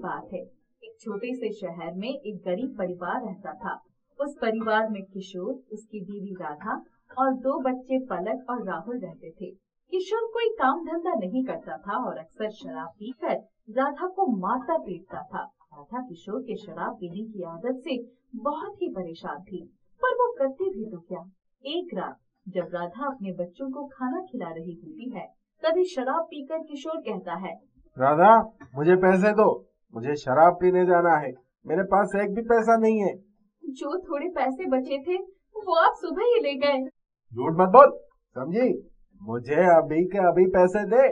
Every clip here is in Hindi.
बात है। एक छोटे से शहर में एक गरीब परिवार रहता था। उस परिवार में किशोर, उसकी बीवी राधा और 2 बच्चे पलक और राहुल रहते थे। किशोर कोई काम धंधा नहीं करता था और अक्सर शराब पीकर राधा को मारता पीटता था। राधा किशोर के शराब पीने की आदत से बहुत ही परेशान थी, पर वो करती भी तो क्या। एक रात जब राधा अपने बच्चों को खाना खिला रही होती है, तभी शराब पीकर किशोर कहता है, राधा, मुझे पैसे दो, मुझे शराब पीने जाना है, मेरे पास एक भी पैसा नहीं है। जो थोड़े पैसे बचे थे वो आप सुबह ही ले गए। झूठ मत बोल, समझी? मुझे अभी के अभी पैसे दे।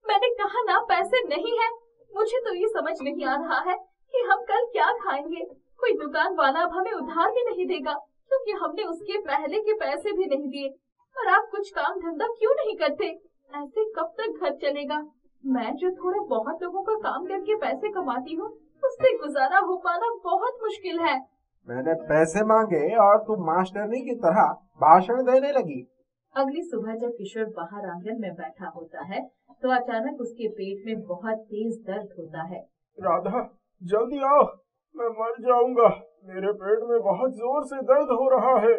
मैंने कहा ना पैसे नहीं है। मुझे तो ये समझ नहीं आ रहा है कि हम कल क्या खाएंगे। कोई दुकान वाला अब हमें उधार भी नहीं देगा, क्योंकि हमने उसके पहले के पैसे भी नहीं दिए। और आप कुछ काम धंधा क्यों नहीं करते? ऐसे कब तक घर चलेगा? मैं जो थोड़ा बहुत लोगों का काम करके पैसे कमाती हूँ, उससे गुजारा हो पाना बहुत मुश्किल है। मैंने पैसे मांगे और तू मास्टरनी की तरह भाषण देने लगी। अगली सुबह जब किशोर बाहर आंगन में बैठा होता है, तो अचानक उसके पेट में बहुत तेज दर्द होता है। राधा, जल्दी आओ, मैं मर जाऊंगा, मेरे पेट में बहुत जोर से दर्द हो रहा है।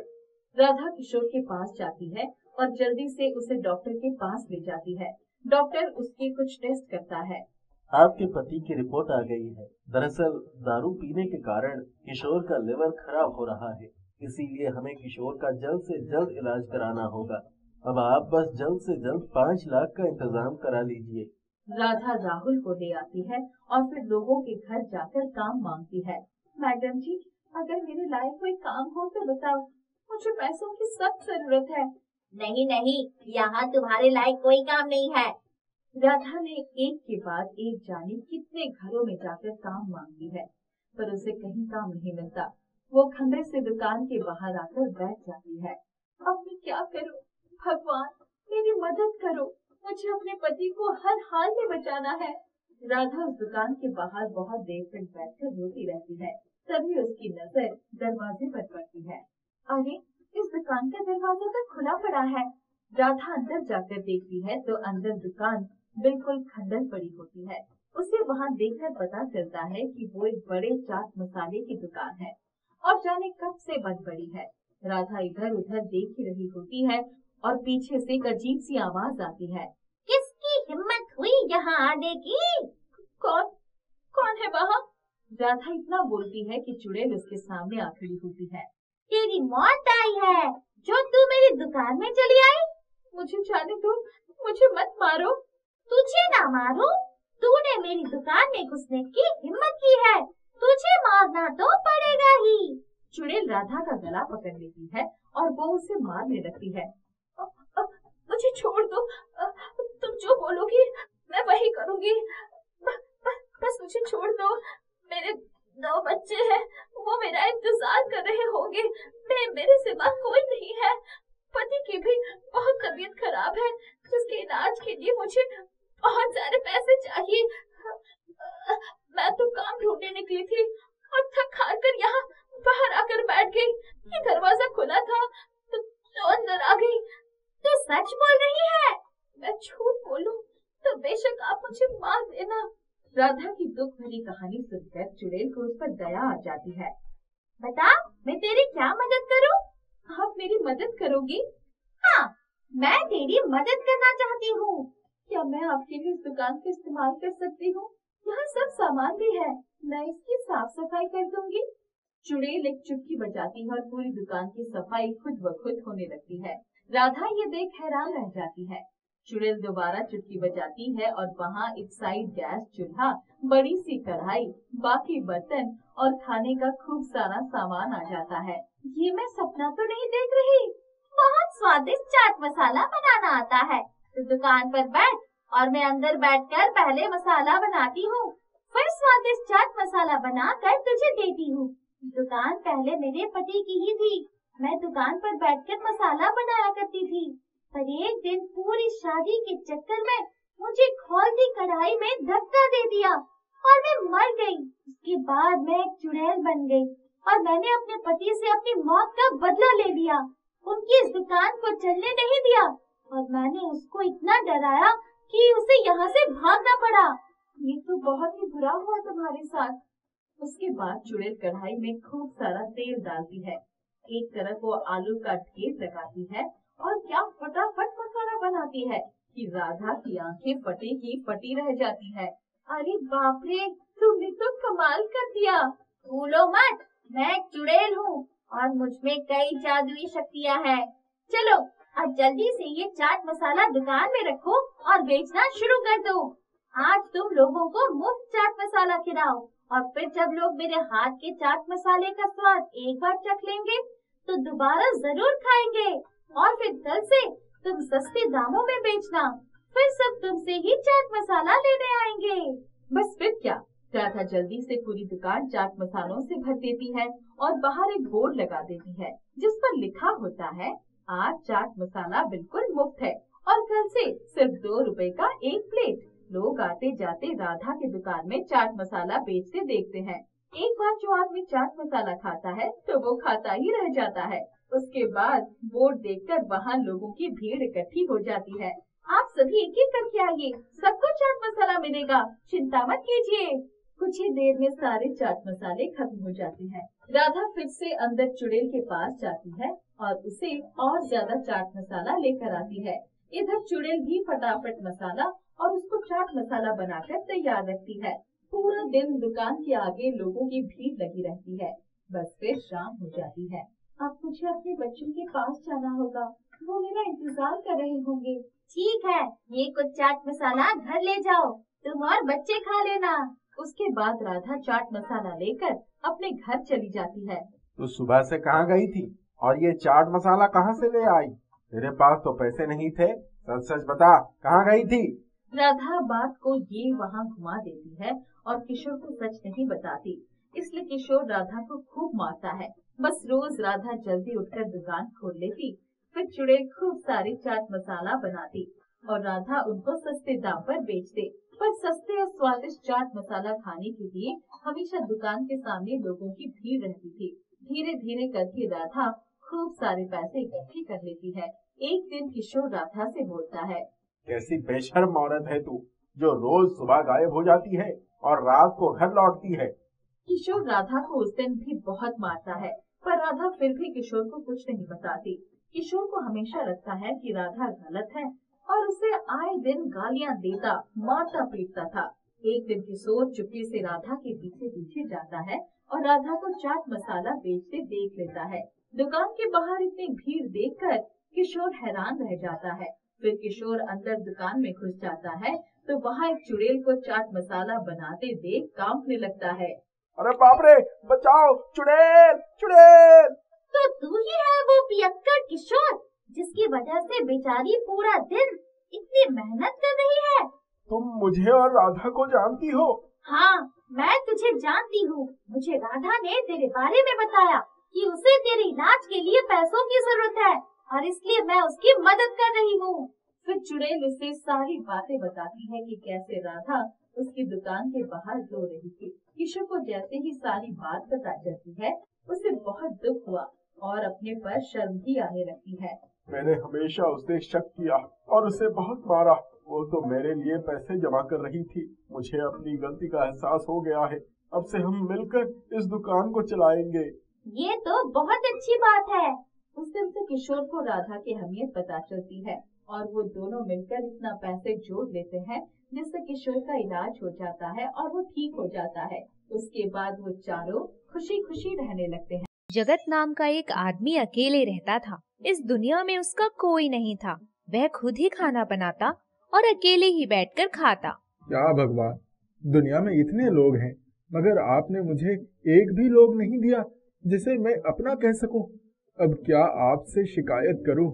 राधा किशोर के पास जाती है और जल्दी से उसे डॉक्टर के पास ले जाती है। डॉक्टर उसके कुछ टेस्ट करता है। आपके पति की रिपोर्ट आ गई है। दरअसल दारू पीने के कारण किशोर का लिवर खराब हो रहा है, इसीलिए हमें किशोर का जल्द से जल्द इलाज कराना होगा। अब आप बस जल्द से जल्द 5 लाख का इंतजाम करा लीजिए। राधा राहुल को ले आती है और फिर लोगों के घर जाकर काम मांगती है। मैडम जी, अगर मेरे लायक कोई काम हो तो बताओ, मुझे पैसों की सख्त जरूरत है। नहीं नहीं, यहाँ तुम्हारे लायक कोई काम नहीं है। राधा ने एक के बाद एक जाने कितने घरों में जाकर काम मांगी है, पर उसे कहीं काम नहीं मिलता। वो खंडर से दुकान के बाहर आकर बैठ जाती है। अब मैं क्या करूं? भगवान मेरी मदद करो, मुझे अपने पति को हर हाल में बचाना है। राधा उस दुकान के बाहर बहुत देर तक बैठकर रोती रहती है। तभी उसकी नजर दरवाजे पर पड़ती है। अरे, इस दुकान का दरवाजा तो खुला पड़ा है। राधा अंदर जाकर देखती है तो अंदर दुकान बिल्कुल खंडर पड़ी होती है। उसे वहाँ देखकर पता चलता है कि वो एक बड़े चाट मसाले की दुकान है और जाने कब से बंद पड़ी है। राधा इधर उधर देख ही रही होती है और पीछे से एक अजीब सी आवाज आती है। किसकी हिम्मत हुई यहाँ आने की? कौन है वहाँ? राधा इतना बोलती है कि चुड़ैल उसके सामने आ खड़ी होती है। तेरी मौत आई है जो तू मेरी दुकान में चली आई। मुझे जाने दो, मुझे मत मारो। तुझे ना मारूं? तूने मेरी दुकान में घुसने की हिम्मत की है, तुझे मारना तो पड़ेगा ही। चुड़ैल राधा का गला पकड़ लेती है और वो उसे मारने लगती है। मुझे छोड़ दो, तुम जो बोलोगी मैं वही करूंगी। बस मुझे छोड़ दो। मेरे 2 बच्चे हैं, वो मेरा इंतजार कर रहे होंगे। मेरे सिवा कोई नहीं है। पति की भी बहुत तबीयत खराब है, जिसके इलाज के लिए मुझे बहुत सारे पैसे चाहिए। मैं तो काम ढूंढने निकली थी और थक हार कर यहाँ बाहर आकर बैठ गई। ये दरवाजा खुला था तो अंदर आ गई। तू सच बोल रही है? मैं झूठ बोलूं तो बेशक आप मुझे मार देना। राधा की दुख भरी कहानी सुनकर चुड़ैल को उस पर दया आ जाती है। बता, मैं तेरी क्या मदद करूं? आप मेरी मदद करोगी? हाँ, मैं तेरी मदद करना चाहती हूँ। क्या मैं आपके लिए इस दुकान का इस्तेमाल कर सकती हूँ? यहाँ सब सामान भी है, मैं इसकी साफ सफाई कर दूंगी। चुड़ैल एक चुटकी बजाती है और पूरी दुकान की सफाई खुद ब खुद होने लगती है। राधा ये देख हैरान रह जाती है। चुड़ैल दोबारा चुटकी बजाती है और वहाँ एक साइड गैस चूल्हा, बड़ी सी कढ़ाई, बाकी बर्तन और खाने का खूब सारा सामान आ जाता है। ये मैं सपना तो नहीं देख रही? बहुत स्वादिष्ट चाट मसाला बनाना आता है। तो दुकान पर बैठ और मैं अंदर बैठकर पहले मसाला बनाती हूँ, फिर स्वादिष्ट चाट मसाला बनाकर तुझे देती हूँ। दुकान पहले मेरे पति की ही थी। मैं दुकान पर बैठकर मसाला बनाया करती थी, पर एक दिन पूरी शादी के चक्कर में मुझे खौलती कढ़ाई में धक्का दे दिया और मैं मर गई। उसके बाद मैं एक चुड़ैल बन गई और मैंने अपने पति से अपनी मौत का बदला ले लिया। उनकी इस दुकान को चलने नहीं दिया और मैंने उसको इतना डराया कि उसे यहाँ से भागना पड़ा। ये तो बहुत ही बुरा हुआ तुम्हारे साथ। उसके बाद चुड़ैल कढ़ाई में खूब सारा तेल डालती है। एक तरफ वो आलू का ढेर लगाती है और क्या फटाफट मसाला बनाती है कि राधा की आंखें फटी की फटी रह जाती है। अरे बाप रे, तुमने तो कमाल कर दिया। भूलो मत, मैं चुड़ैल हूँ और मुझ में कई जादुई शक्तियाँ हैं। चलो अब जल्दी से ये चाट मसाला दुकान में रखो और बेचना शुरू कर दो। आज तुम लोगों को मुफ्त चाट मसाला खिलाओ और फिर जब लोग मेरे हाथ के चाट मसाले का स्वाद एक बार चख लेंगे तो दोबारा जरूर खाएंगे और फिर कल से तुम सस्ते दामों में बेचना। फिर सब तुमसे ही चाट मसाला लेने आएंगे। बस फिर क्या, राधा जल्दी से पूरी दुकान चाट मसालों से भर देती है और बाहर एक बोर्ड लगा देती है जिस पर लिखा होता है, आज चाट मसाला बिल्कुल मुफ्त है और कल से सिर्फ 2 रुपए का एक प्लेट। लोग आते जाते राधा की दुकान में चाट मसाला बेचते देखते हैं। एक बार जो आदमी चाट मसाला खाता है तो वो खाता ही रह जाता है। उसके बाद बोर्ड देखकर वहाँ लोगों की भीड़ इकट्ठी हो जाती है। आप सभी एक एक करके आइए, सबको चाट मसाला मिलेगा, चिंता मत कीजिए। कुछ ही देर में सारे चाट मसाले खत्म हो जाते हैं। राधा फिर से अंदर चुड़ैल के पास जाती है और उसे और ज्यादा चाट मसाला लेकर आती है। इधर चुड़ैल भी फटाफट मसाला और उसको चाट मसाला बनाकर तैयार रखती है। पूरा दिन दुकान के आगे लोगों की भीड़ लगी रहती है। बस फिर शाम हो जाती है। अब मुझे अपने बच्चों के पास जाना होगा, वो मेरा इंतजार कर रहे होंगे। ठीक है, ये कुछ चाट मसाला घर ले जाओ, तुम और बच्चे खा लेना। उसके बाद राधा चाट मसाला लेकर अपने घर चली जाती है। तो सुबह से कहाँ गई थी और ये चाट मसाला कहाँ से ले आई? तेरे पास तो पैसे नहीं थे, सच सच बता, कहाँ गई थी? राधा बात को ये वहाँ घुमा देती है और किशोर को सच नहीं बताती, इसलिए किशोर राधा को खूब मारता है। बस रोज राधा जल्दी उठकर दुकान खोल लेती, फिर चुड़ैल खूब सारी चाट मसाला बनाती और राधा उनको सस्ते दाम पर बेचते। पर सस्ते और स्वादिष्ट चाट मसाला खाने के लिए हमेशा दुकान के सामने लोगों की भीड़ रहती थी। धीरे धीरे करके राधा खूब सारे पैसे इकट्ठे कर लेती है। एक दिन किशोर राधा से बोलता है, कैसी बेशर्म औरत है तू, जो रोज सुबह गायब हो जाती है और रात को घर लौटती है। किशोर राधा को उस दिन भी बहुत मारता है, पर राधा फिर भी किशोर को कुछ नहीं बताती। किशोर को हमेशा लगता है कि राधा गलत है और उसे आए दिन गालियां देता, मारता पीटता था। एक दिन किशोर चुपके से राधा के पीछे पीछे जाता है और राधा को चाट मसाला बेचते देख लेता है। दुकान के बाहर इतनी भीड़ देखकर किशोर हैरान रह जाता है। फिर किशोर अंदर दुकान में घुस जाता है तो वहाँ एक चुड़ैल को चाट मसाला बनाते देख कांपने लगता है। अरे बाप रे, बचाओ, चुड़ैल चुड़ैल! तो तू ही है वो पियक्कड़ किशोर जिसकी वजह से बेचारी पूरा दिन इतनी मेहनत कर रही है। तुम मुझे और राधा को जानती हो? हाँ, मैं तुझे जानती हूँ। मुझे राधा ने तेरे बारे में बताया कि उसे तेरे इलाज के लिए पैसों की जरूरत है और इसलिए मैं उसकी मदद कर रही हूँ। फिर चुड़ैल उसे सारी बातें बताती है कि कैसे राधा उसकी दुकान के बाहर रो रही थी। किशोर को जैसे ही सारी बात पता चलती है उसे बहुत दुख हुआ और अपने पर शर्म भी आने लगती है। मैंने हमेशा उसे शक किया और उसे बहुत मारा। वो तो मेरे लिए पैसे जमा कर रही थी। मुझे अपनी गलती का एहसास हो गया है। अब से हम मिलकर इस दुकान को चलाएंगे। ये तो बहुत अच्छी बात है। उस दिन से किशोर को राधा की अहमियत पता चलती है और वो दोनों मिलकर इतना पैसे जोड़ लेते हैं जिससे किशोर का इलाज हो जाता है और वो ठीक हो जाता है। उसके बाद वो चारों खुशी खुशी रहने लगते हैं। जगत नाम का एक आदमी अकेले रहता था। इस दुनिया में उसका कोई नहीं था। वह खुद ही खाना बनाता और अकेले ही बैठकर खाता। क्या भगवान, दुनिया में इतने लोग हैं मगर आपने मुझे एक भी लोग नहीं दिया जिसे मैं अपना कह सकूं। अब क्या आपसे शिकायत करूं?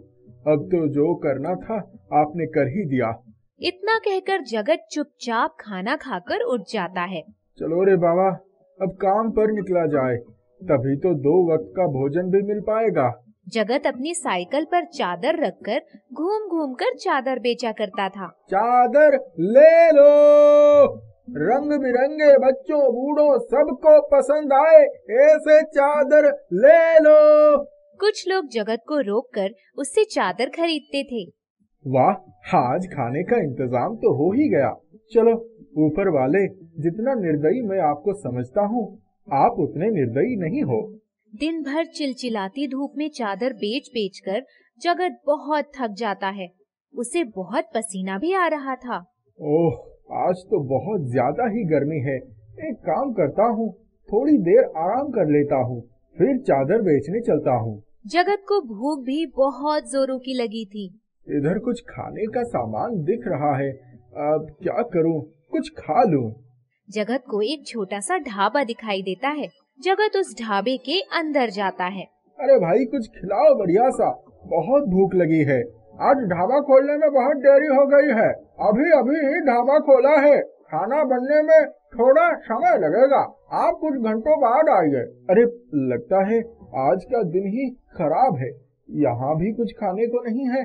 अब तो जो करना था आपने कर ही दिया। इतना कहकर जगत चुपचाप खाना खाकर उठ जाता है। चलो रे बाबा, अब काम पर निकला जाए, तभी तो 2 वक्त का भोजन भी मिल पाएगा। जगत अपनी साइकिल पर चादर रखकर घूम घूम कर चादर बेचा करता था। चादर ले लो, रंग बिरंगे बच्चों बूढ़ों सबको पसंद आए ऐसे चादर ले लो। कुछ लोग जगत को रोककर उससे चादर खरीदते थे। वाह, आज खाने का इंतजाम तो हो ही गया। चलो ऊपर वाले, जितना निर्दयी मैं आपको समझता हूँ, आप उतने निर्दयी नहीं हो। दिन भर चिलचिलाती धूप में चादर बेच बेच कर जगत बहुत थक जाता है। उसे बहुत पसीना भी आ रहा था। ओह, आज तो बहुत ज्यादा ही गर्मी है। एक काम करता हूँ, थोड़ी देर आराम कर लेता हूँ, फिर चादर बेचने चलता हूँ। जगत को भूख भी बहुत जोरों की लगी थी। इधर कुछ खाने का सामान दिख रहा है, अब क्या करूँ, कुछ खा लूँ। जगत को एक छोटा सा ढाबा दिखाई देता है। जगत उस ढाबे के अंदर जाता है। अरे भाई, कुछ खिलाओ बढ़िया सा, बहुत भूख लगी है। आज ढाबा खोलने में बहुत देरी हो गई है, अभी अभी ढाबा खोला है, खाना बनने में थोड़ा समय लगेगा, आप कुछ घंटों बाद आइए। अरे लगता है आज का दिन ही खराब है, यहाँ भी कुछ खाने को नहीं है।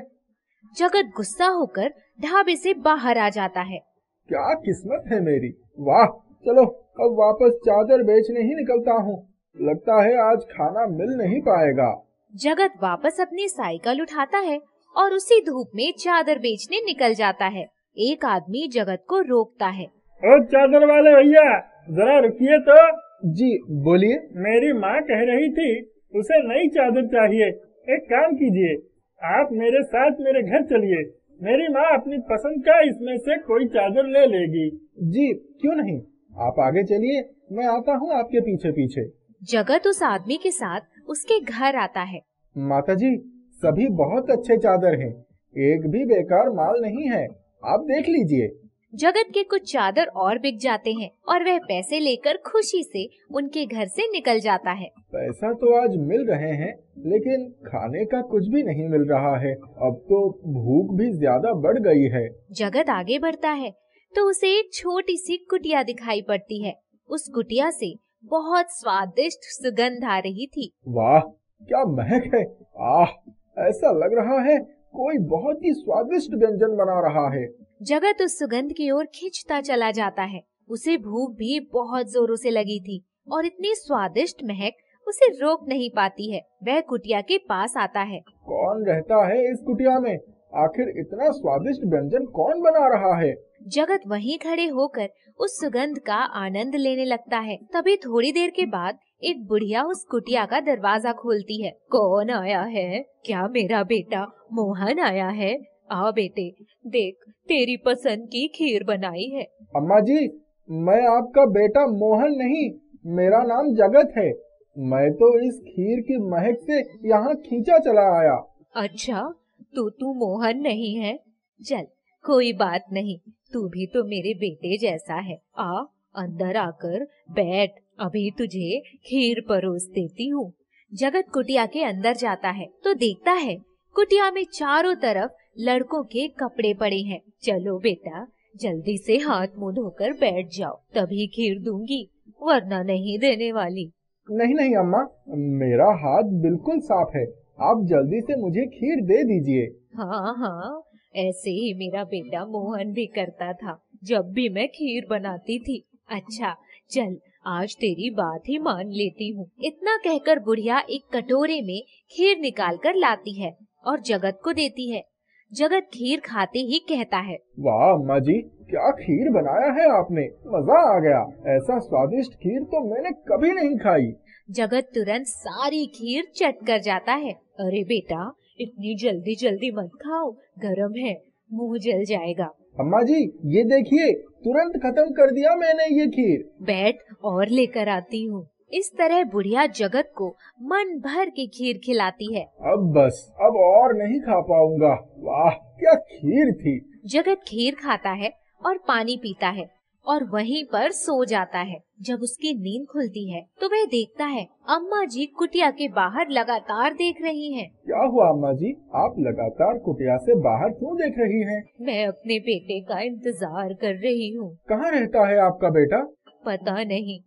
जगत गुस्सा होकर ढाबे से बाहर आ जाता है। क्या किस्मत है मेरी, वाह। चलो अब वापस चादर बेचने ही निकलता हूँ, लगता है आज खाना मिल नहीं पाएगा। जगत वापस अपनी साइकिल उठाता है और उसी धूप में चादर बेचने निकल जाता है। एक आदमी जगत को रोकता है। ओ चादर वाले भैया, जरा रुकिए तो। जी बोलिए। मेरी माँ कह रही थी उसे नई चादर चाहिए। एक काम कीजिए, आप मेरे साथ मेरे घर चलिए, मेरी माँ अपनी पसंद का इसमें से कोई चादर ले लेगी। जी क्यों नहीं, आप आगे चलिए, मैं आता हूँ आपके पीछे पीछे। जगत उस आदमी के साथ उसके घर आता है। माताजी, सभी बहुत अच्छे चादर हैं, एक भी बेकार माल नहीं है, आप देख लीजिए। जगत के कुछ चादर और बिक जाते हैं और वह पैसे लेकर खुशी से उनके घर से निकल जाता है। पैसा तो आज मिल रहे हैं, लेकिन खाने का कुछ भी नहीं मिल रहा है। अब तो भूख भी ज्यादा बढ़ गई है। जगत आगे बढ़ता है तो उसे एक छोटी सी कुटिया दिखाई पड़ती है। उस कुटिया से बहुत स्वादिष्ट सुगंध आ रही थी। वाह, क्या महक है। आह, ऐसा लग रहा है कोई बहुत ही स्वादिष्ट व्यंजन बना रहा है। जगत उस सुगंध की ओर खींचता चला जाता है। उसे भूख भी बहुत जोरों से लगी थी और इतनी स्वादिष्ट महक उसे रोक नहीं पाती है। वह कुटिया के पास आता है। कौन रहता है इस कुटिया में? आखिर इतना स्वादिष्ट व्यंजन कौन बना रहा है? जगत वहीं खड़े होकर उस सुगंध का आनंद लेने लगता है। तभी थोड़ी देर के बाद एक बुढ़िया उस कुटिया का दरवाजा खोलती है। कौन आया है? क्या मेरा बेटा मोहन आया है? आ बेटे, देख तेरी पसंद की खीर बनाई है। अम्मा जी, मैं आपका बेटा मोहन नहीं, मेरा नाम जगत है। मैं तो इस खीर की महक से यहाँ खींचा चला आया। अच्छा, तू मोहन नहीं है? चल कोई बात नहीं, तू भी तो मेरे बेटे जैसा है। आ अंदर आकर बैठ, अभी तुझे खीर परोस देती हूँ। जगत कुटिया के अंदर जाता है तो देखता है कुटिया में चारों तरफ लड़कों के कपड़े पड़े हैं। चलो बेटा, जल्दी से हाथ मुंह धोकर बैठ जाओ, तभी खीर दूंगी, वरना नहीं देने वाली। नहीं नहीं अम्मा, मेरा हाथ बिल्कुल साफ है, आप जल्दी से मुझे खीर दे दीजिए। हाँ हाँ, ऐसे ही मेरा बेटा मोहन भी करता था जब भी मैं खीर बनाती थी। अच्छा चल, आज तेरी बात ही मान लेती हूँ। इतना कहकर बुढ़िया एक कटोरे में खीर निकाल कर लाती है और जगत को देती है। जगत खीर खाते ही कहता है, वाह अम्मा जी, क्या खीर बनाया है आपने, मजा आ गया। ऐसा स्वादिष्ट खीर तो मैंने कभी नहीं खाई। जगत तुरंत सारी खीर चट कर जाता है। अरे बेटा, इतनी जल्दी जल्दी मत खाओ, गरम है, मुंह जल जाएगा। अम्मा जी, ये देखिए, तुरंत खत्म कर दिया मैंने ये खीर। बैठ और लेकर आती हूँ। इस तरह बुढ़िया जगत को मन भर के खीर खिलाती है। अब बस, अब और नहीं खा पाऊंगा। वाह, क्या खीर थी। जगत खीर खाता है और पानी पीता है और वहीं पर सो जाता है। जब उसकी नींद खुलती है तो वह देखता है अम्मा जी कुटिया के बाहर लगातार देख रही हैं। क्या हुआ अम्मा जी, आप लगातार कुटिया से बाहर क्यों देख रही हैं? मैं अपने बेटे का इंतजार कर रही हूँ। कहाँ रहता है आपका बेटा? पता नहीं,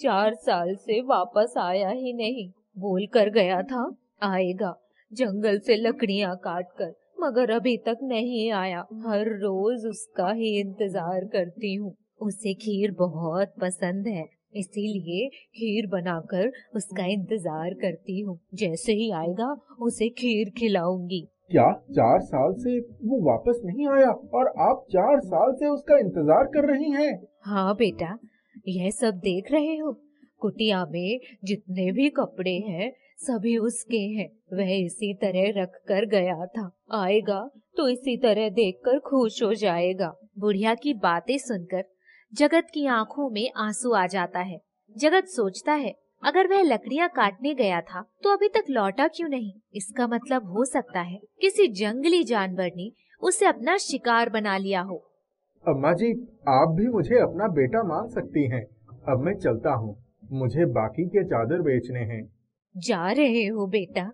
4 साल से वापस आया ही नहीं। बोल कर गया था आएगा, जंगल से लकड़ियाँ काट कर, मगर अभी तक नहीं आया। हर रोज उसका ही इंतजार करती हूँ। उसे खीर बहुत पसंद है, इसीलिए खीर बनाकर उसका इंतजार करती हूँ। जैसे ही आएगा उसे खीर खिलाऊंगी। क्या 4 साल से वो वापस नहीं आया और आप 4 साल से उसका इंतजार कर रही हैं? हाँ बेटा, यह सब देख रहे हो, कुटिया में जितने भी कपड़े हैं सभी उसके हैं। वह इसी तरह रख कर गया था, आएगा तो इसी तरह देखकर खुश हो जाएगा। बुढ़िया की बातें सुनकर जगत की आंखों में आंसू आ जाता है। जगत सोचता है, अगर वह लकड़ियां काटने गया था तो अभी तक लौटा क्यों नहीं? इसका मतलब हो सकता है किसी जंगली जानवर ने उसे अपना शिकार बना लिया हो। अम्मा जी, आप भी मुझे अपना बेटा मान सकती हैं। अब मैं चलता हूँ, मुझे बाकी के चादर बेचने हैं। जा रहे हो बेटा?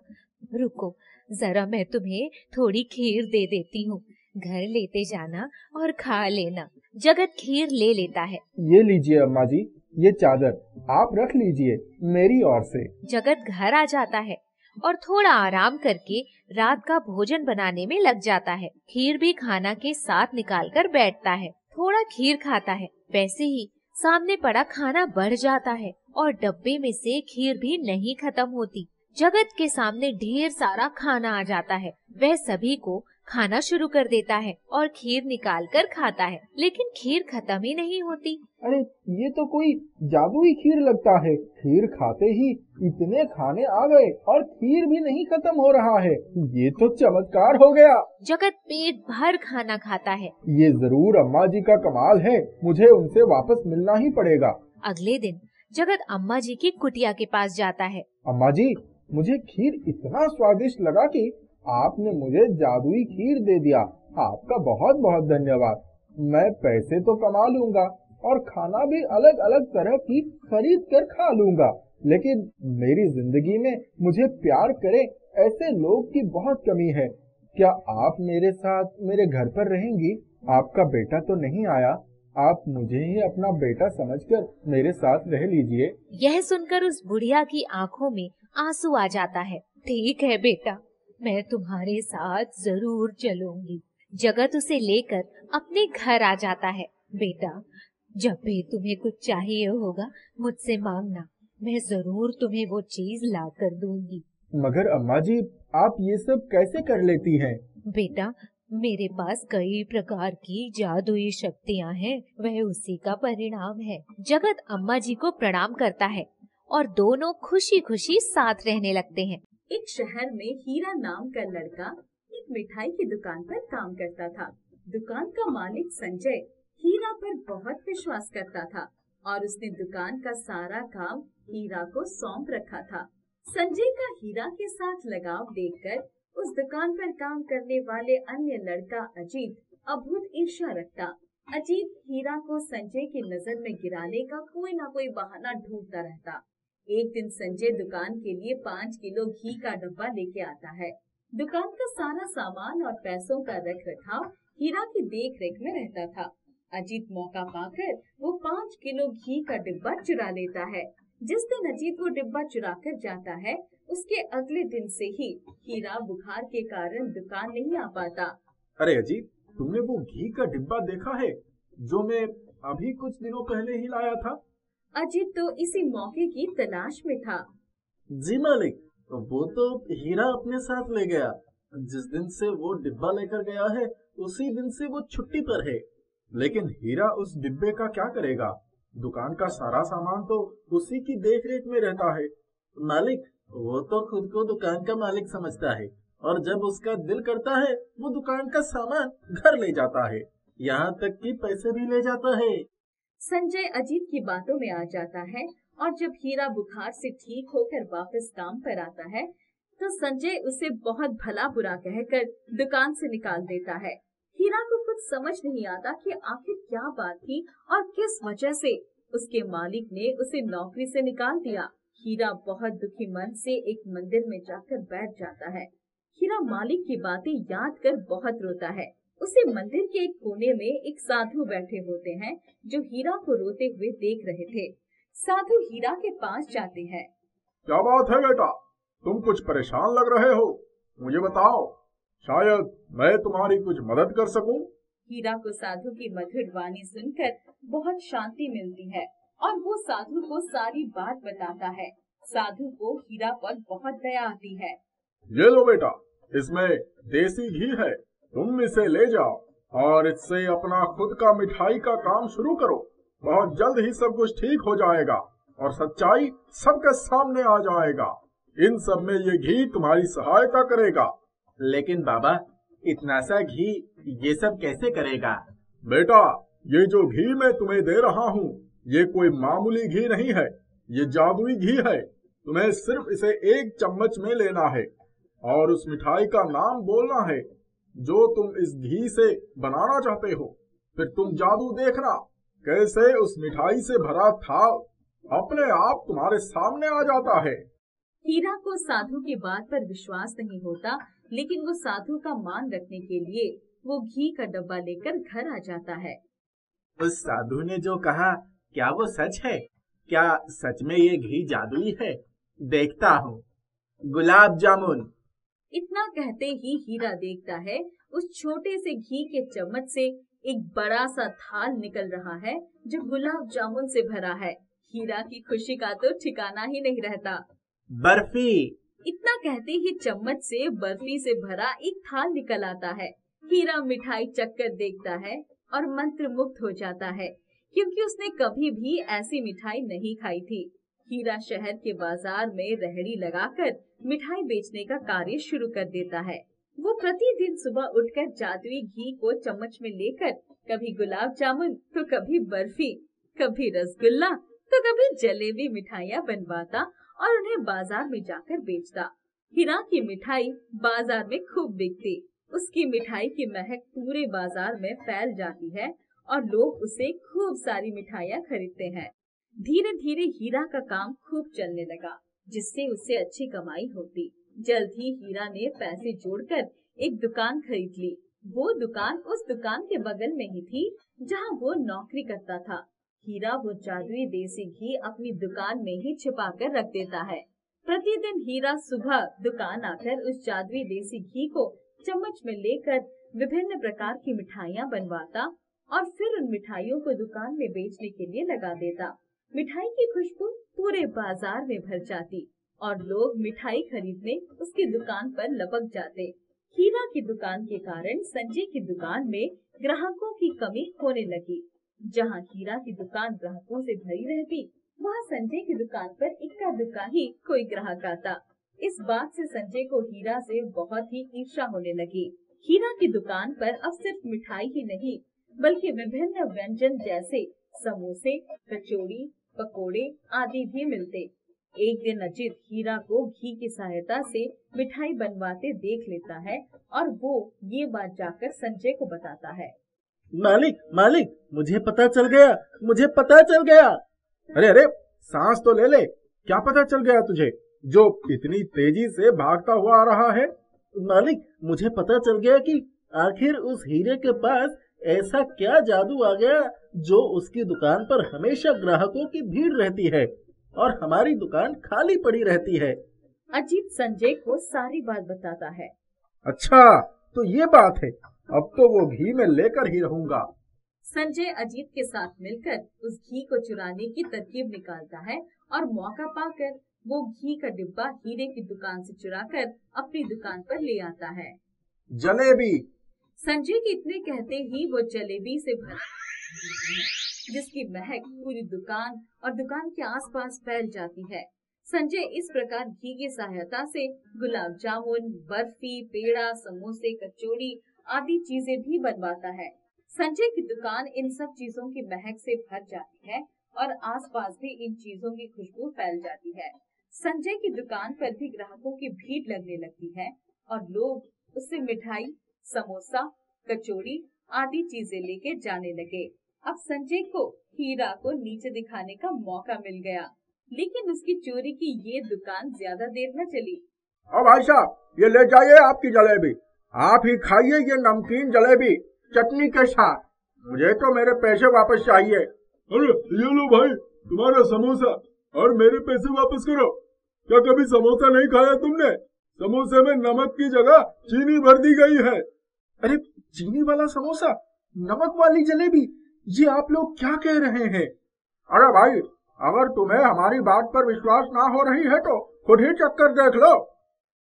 रुको जरा, मैं तुम्हें थोड़ी खीर दे देती हूँ, घर लेते जाना और खा लेना। जगत खीर ले लेता है। ये लीजिए अम्मा जी, ये चादर आप रख लीजिए मेरी ओर से। जगत घर आ जाता है और थोड़ा आराम करके रात का भोजन बनाने में लग जाता है। खीर भी खाना के साथ निकाल कर बैठता है। थोड़ा खीर खाता है, वैसे ही सामने पड़ा खाना बढ़ जाता है और डब्बे में से खीर भी नहीं खत्म होती। जगत के सामने ढेर सारा खाना आ जाता है। वह सभी को खाना शुरू कर देता है और खीर निकाल कर खाता है, लेकिन खीर खत्म ही नहीं होती। अरे ये तो कोई जादुई खीर लगता है। खीर खाते ही इतने खाने आ गए और खीर भी नहीं खत्म हो रहा है। ये तो चमत्कार हो गया। जगत पेट भर खाना खाता है। ये जरूर अम्मा जी का कमाल है, मुझे उनसे वापस मिलना ही पड़ेगा। अगले दिन जगत अम्मा जी की कुटिया के पास जाता है। अम्मा जी, मुझे खीर इतना स्वादिष्ट लगा कि आपने मुझे जादुई खीर दे दिया। आपका बहुत बहुत धन्यवाद। मैं पैसे तो कमा लूंगा और खाना भी अलग अलग तरह की खरीद कर खा लूंगा, लेकिन मेरी जिंदगी में मुझे प्यार करे ऐसे लोग की बहुत कमी है। क्या आप मेरे साथ मेरे घर पर रहेंगी? आपका बेटा तो नहीं आया, आप मुझे ही अपना बेटा समझकर मेरे साथ रह लीजिए। यह सुनकर उस बुढ़िया की आंखों में आंसू आ जाता है। ठीक है बेटा, मैं तुम्हारे साथ जरूर चलूंगी। जगत उसे लेकर अपने घर आ जाता है। बेटा, जब भी तुम्हें कुछ चाहिए होगा मुझसे मांगना, मैं जरूर तुम्हें वो चीज ला कर दूंगी। मगर अम्मा जी, आप ये सब कैसे कर लेती हैं? बेटा, मेरे पास कई प्रकार की जादुई शक्तियाँ हैं, वह उसी का परिणाम है। जगत अम्मा जी को प्रणाम करता है और दोनों खुशी खुशी साथ रहने लगते हैं। एक शहर में हीरा नाम का लड़का एक मिठाई की दुकान पर काम करता था। दुकान का मालिक संजय हीरा पर बहुत विश्वास करता था और उसने दुकान का सारा काम हीरा को सौंप रखा था। संजय का हीरा के साथ लगाव देखकर उस दुकान पर काम करने वाले अन्य लड़का अजीत अभूत ईर्ष्या रखता। अजीत हीरा को संजय की नजर में गिराने का कोई ना कोई बहाना ढूंढता रहता। एक दिन संजय दुकान के लिए 5 किलो घी का डब्बा लेके आता है। दुकान का सारा सामान और पैसों का रख रखाव हीरा की देख रेख में रहता था। अजीत मौका पाकर वो 5 किलो घी का डिब्बा चुरा लेता है। जिस दिन अजीत वो डिब्बा चुरा कर जाता है, उसके अगले दिन से ही हीरा बुखार के कारण दुकान नहीं आ पाता। अरे अजीत, तुमने वो घी का डिब्बा देखा है जो मैं अभी कुछ दिनों पहले ही लाया था? अजीत तो इसी मौके की तलाश में था। जी मालिक, वो तो हीरा अपने साथ ले गया। जिस दिन से वो डिब्बा लेकर गया है उसी दिन से वो छुट्टी पर है। लेकिन हीरा उस डिब्बे का क्या करेगा? दुकान का सारा सामान तो उसी की देखरेख में रहता है। मालिक, वो तो खुद को दुकान का मालिक समझता है और जब उसका दिल करता है वो दुकान का सामान घर ले जाता है, यहाँ तक कि पैसे भी ले जाता है। संजय अजीत की बातों में आ जाता है और जब हीरा बुखार से ठीक होकर वापस काम पर आता है तो संजय उसे बहुत भला बुरा कहकर दुकान से निकाल देता है। हीरा को कुछ समझ नहीं आता कि आखिर क्या बात थी और किस वजह से उसके मालिक ने उसे नौकरी से निकाल दिया। हीरा बहुत दुखी मन से एक मंदिर में जाकर बैठ जाता है। हीरा मालिक की बातें याद कर बहुत रोता है। उसे मंदिर के एक कोने में एक साधु बैठे होते हैं जो हीरा को रोते हुए देख रहे थे। साधु हीरा के पास जाते हैं। क्या बात है बेटा, तुम कुछ परेशान लग रहे हो, मुझे बताओ, शायद मैं तुम्हारी कुछ मदद कर सकूं। हीरा को साधु की मधुर वाणी सुनकर बहुत शांति मिलती है और वो साधु को सारी बात बताता है। साधु को हीरा पर बहुत दया आती है। ये लो बेटा, इसमें देसी घी है, तुम इसे ले जाओ और इससे अपना खुद का मिठाई का काम शुरू करो। बहुत जल्द ही सब कुछ ठीक हो जाएगा और सच्चाई सबके सामने आ जाएगा। इन सब में ये घी तुम्हारी सहायता करेगा। लेकिन बाबा, इतना सा घी ये सब कैसे करेगा? बेटा, ये जो घी मैं तुम्हें दे रहा हूँ, ये कोई मामूली घी नहीं है, ये जादुई घी है। तुम्हें सिर्फ इसे 1 चम्मच में लेना है और उस मिठाई का नाम बोलना है जो तुम इस घी से बनाना चाहते हो। फिर तुम जादू देखना, कैसे उस मिठाई से भरा थाल अपने आप तुम्हारे सामने आ जाता है। हीरा को साधु की बात पर विश्वास नहीं होता, लेकिन वो साधु का मान रखने के लिए वो घी का डब्बा लेकर घर आ जाता है। उस साधु ने जो कहा, क्या वो सच है? क्या सच में ये घी जादुई है? देखता हूँ। गुलाब जामुन। इतना कहते ही हीरा देखता है उस छोटे से घी के चम्मच से एक बड़ा सा थाल निकल रहा है जो गुलाब जामुन से भरा है। हीरा की खुशी का तो ठिकाना ही नहीं रहता। बर्फी। इतना कहते ही चम्मच से बर्फी से भरा एक थाल निकल आता है। हीरा मिठाई चखकर देखता है और मंत्र मुग्ध हो जाता है, क्योंकि उसने कभी भी ऐसी मिठाई नहीं खाई थी। हीरा शहर के बाजार में रेहड़ी लगाकर मिठाई बेचने का कार्य शुरू कर देता है। वो प्रतिदिन सुबह उठकर जादुई घी को चम्मच में लेकर कभी गुलाब जामुन तो कभी बर्फी, कभी रसगुल्ला तो कभी जलेबी मिठाइयाँ बनवाता और उन्हें बाजार में जाकर बेचता। हीरा की मिठाई बाजार में खूब बिकती। उसकी मिठाई की महक पूरे बाजार में फैल जाती है और लोग उसे खूब सारी मिठाइयाँ खरीदते हैं। धीरे धीरे हीरा का काम खूब चलने लगा, जिससे उसे अच्छी कमाई होती। जल्द ही हीरा ने पैसे जोड़कर एक दुकान खरीद ली। वो दुकान उस दुकान के बगल में ही थी जहाँ वो नौकरी करता था। हीरा वो जादुई देसी घी अपनी दुकान में ही छिपा कर रख देता है। प्रतिदिन हीरा सुबह दुकान आकर उस जादुई देसी घी को चम्मच में लेकर विभिन्न प्रकार की मिठाइयाँ बनवाता और फिर उन मिठाइयों को दुकान में बेचने के लिए लगा देता। मिठाई की खुशबू पूरे बाजार में भर जाती और लोग मिठाई खरीदने उसकी दुकान पर लपक जाते। हीरा की दुकान के कारण संजय की दुकान में ग्राहकों की कमी होने लगी। जहाँ हीरा की दुकान ग्राहकों से भरी रहती, वहाँ संजय की दुकान पर इक्का दुक्का ही कोई ग्राहक आता। इस बात से संजय को हीरा से बहुत ही ईर्ष्या होने लगी। हीरा की दुकान पर अब सिर्फ मिठाई ही नहीं, बल्कि विभिन्न व्यंजन जैसे समोसे, कचौड़ी, पकोड़े आदि भी मिलते। एक दिन अजीत हीरा को घी की सहायता से मिठाई बनवाते देख लेता है और वो ये बात जाकर संजय को बताता है। मालिक, मालिक, मुझे पता चल गया, मुझे पता चल गया। अरे अरे, सांस तो ले ले। क्या पता चल गया तुझे जो इतनी तेजी से भागता हुआ आ रहा है? मालिक, मुझे पता चल गया कि आखिर उस हीरे के पास ऐसा क्या जादू आ गया जो उसकी दुकान पर हमेशा ग्राहकों की भीड़ रहती है और हमारी दुकान खाली पड़ी रहती है। अजीत संजय को सारी बात बताता है। अच्छा, तो ये बात है। अब तो वो घी में लेकर ही रहूंगा। संजय अजीत के साथ मिलकर उस घी को चुराने की तरकीब निकालता है और मौका पाकर वो घी का डिब्बा हीरे की दुकान से चुराकर अपनी दुकान पर ले आता है। जलेबी। संजय के इतने कहते ही वो जलेबी से भरा, जिसकी महक पूरी दुकान और दुकान के आसपास फैल जाती है। संजय इस प्रकार घी की सहायता से गुलाब जामुन, बर्फी, पेड़ा, समोसे, कचौड़ी आदि चीजें भी बनवाता है। संजय की दुकान इन सब चीजों की महक से भर जाती है और आसपास भी इन चीजों की खुशबू फैल जाती है। संजय की दुकान पर भी ग्राहकों की भीड़ लगने लगती है और लोग उससे मिठाई, समोसा, कचौड़ी आदि चीजें लेके जाने लगे। अब संजय को हीरा को नीचे दिखाने का मौका मिल गया, लेकिन उसकी चोरी की ये दुकान ज्यादा देर न चली। अब भाई साहब, ये ले जाइए आपकी जलेबी। आप ही खाइए ये नमकीन जलेबी चटनी के साथ। मुझे तो मेरे पैसे वापस चाहिए। अरे ये लो भाई, तुम्हारा समोसा और मेरे पैसे वापस करो। क्या कभी समोसा नहीं खाया तुमने? समोसे में नमक की जगह चीनी भर दी गई है। अरे चीनी वाला समोसा, नमक वाली जलेबी, ये आप लोग क्या कह रहे हैं? अरे भाई, अगर तुम्हें हमारी बात पर विश्वास ना हो रही है तो खुद ही चक्कर देख लो।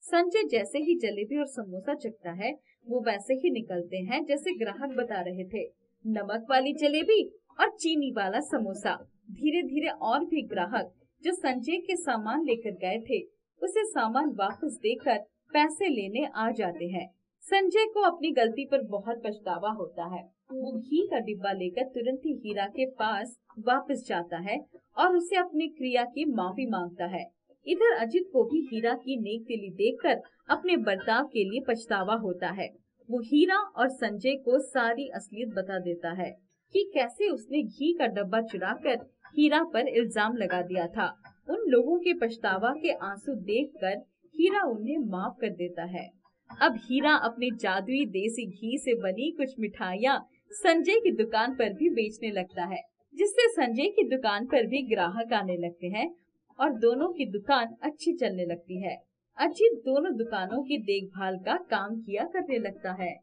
संजय जैसे ही जलेबी और समोसा चखता है वो वैसे ही निकलते हैं जैसे ग्राहक बता रहे थे। नमक वाली जलेबी और चीनी वाला समोसा। धीरे धीरे और भी ग्राहक जो संजय के सामान लेकर गए थे उसे सामान वापस देकर पैसे लेने आ जाते हैं। संजय को अपनी गलती पर बहुत पछतावा होता है। वो घी का डिब्बा लेकर तुरंत ही हीरा के पास वापस जाता है और उसे अपनी क्रिया की माफी मांगता है। इधर अजित को भी हीरा की नेक दिली देखकर अपने बर्ताव के लिए पछतावा होता है। वो हीरा और संजय को सारी असलियत बता देता है कि कैसे उसने घी का डब्बा चुराकर हीरा पर इल्जाम लगा दिया था। उन लोगों के पछतावा के आंसू देखकर हीरा उन्हें माफ कर देता है। अब हीरा अपने जादुई देसी घी से बनी कुछ मिठाइयाँ संजय की दुकान पर भी बेचने लगता है, जिससे संजय की दुकान पर भी ग्राहक आने लगते हैं और दोनों की दुकान अच्छी चलने लगती है। अजित दोनों दुकानों की देखभाल का काम किया करने लगता है।